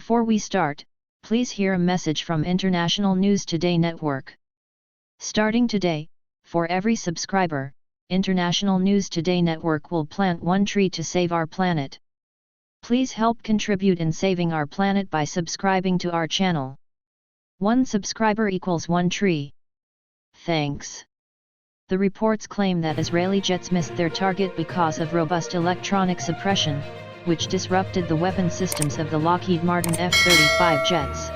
Before we start, please hear a message from International News Today Network. Starting today, for every subscriber, International News Today Network will plant one tree to save our planet. Please help contribute in saving our planet by subscribing to our channel. One subscriber equals one tree. Thanks. The reports claim that Israeli jets missed their target because of robust electronic suppression, which disrupted the weapon systems of the Lockheed Martin F-35 jets.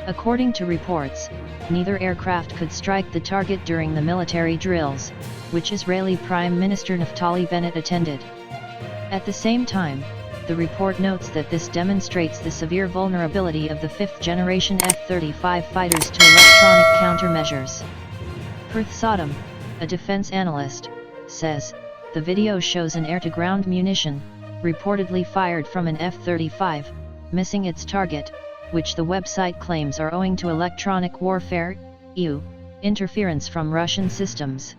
According to reports, neither aircraft could strike the target during the military drills, which Israeli Prime Minister Naftali Bennett attended. At the same time, the report notes that this demonstrates the severe vulnerability of the fifth-generation F-35 fighters to electronic countermeasures. Perth Sodom, a defense analyst, says, the video shows an air-to-ground munition, reportedly fired from an F-35, missing its target, which the website claims are owing to electronic warfare, interference from Russian systems.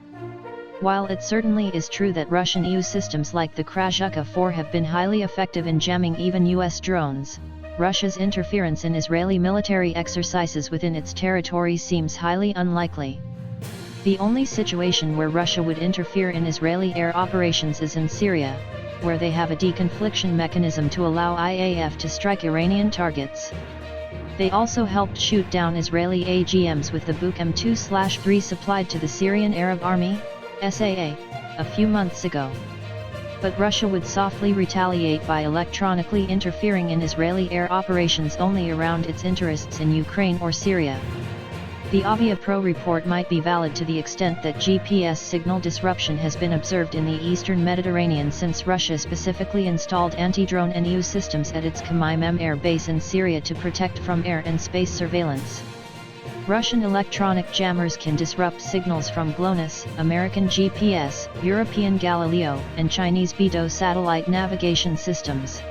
While it certainly is true that Russian EU systems like the Krasukha 4 have been highly effective in jamming even US drones, Russia's interference in Israeli military exercises within its territory seems highly unlikely. The only situation where Russia would interfere in Israeli air operations is in Syria, where they have a deconfliction mechanism to allow IAF to strike Iranian targets. They also helped shoot down Israeli AGMs with the Buk M2/3 supplied to the Syrian Arab Army, SAA, a few months ago. But Russia would softly retaliate by electronically interfering in Israeli air operations only around its interests in Ukraine or Syria. The Avia Pro report might be valid to the extent that GPS signal disruption has been observed in the eastern Mediterranean since Russia specifically installed anti-drone and EU systems at its Khmeimim air base in Syria to protect from air and space surveillance. Russian electronic jammers can disrupt signals from GLONASS, American GPS, European Galileo, and Chinese Beidou satellite navigation systems.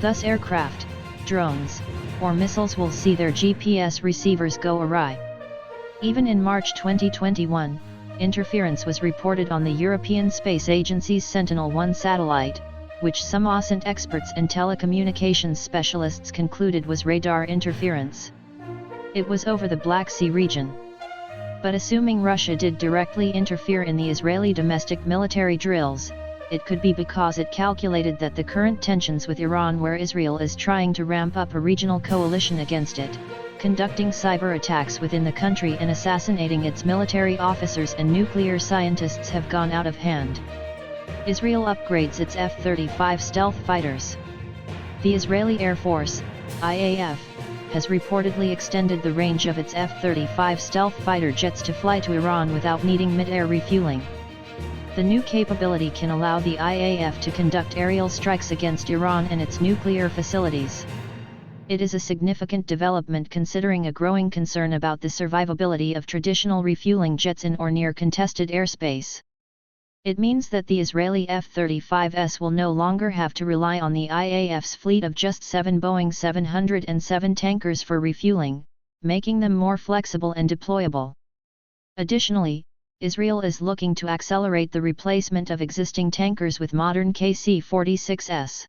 Thus aircraft, drones, or missiles will see their GPS receivers go awry. Even in March 2021, interference was reported on the European Space Agency's Sentinel-1 satellite, which some OSINT experts and telecommunications specialists concluded was radar interference. It was over the Black Sea region. But assuming Russia did directly interfere in the Israeli domestic military drills, it could be because it calculated that the current tensions with Iran, where Israel is trying to ramp up a regional coalition against it, conducting cyber attacks within the country and assassinating its military officers and nuclear scientists, have gone out of hand. Israel upgrades its F-35 stealth fighters. The Israeli Air Force, IAF, has reportedly extended the range of its F-35 stealth fighter jets to fly to Iran without needing mid-air refueling. The new capability can allow the IAF to conduct aerial strikes against Iran and its nuclear facilities. It is a significant development considering a growing concern about the survivability of traditional refueling jets in or near contested airspace. It means that the Israeli F-35s will no longer have to rely on the IAF's fleet of just 7 Boeing 707 tankers for refueling, making them more flexible and deployable. Additionally, Israel is looking to accelerate the replacement of existing tankers with modern KC-46s.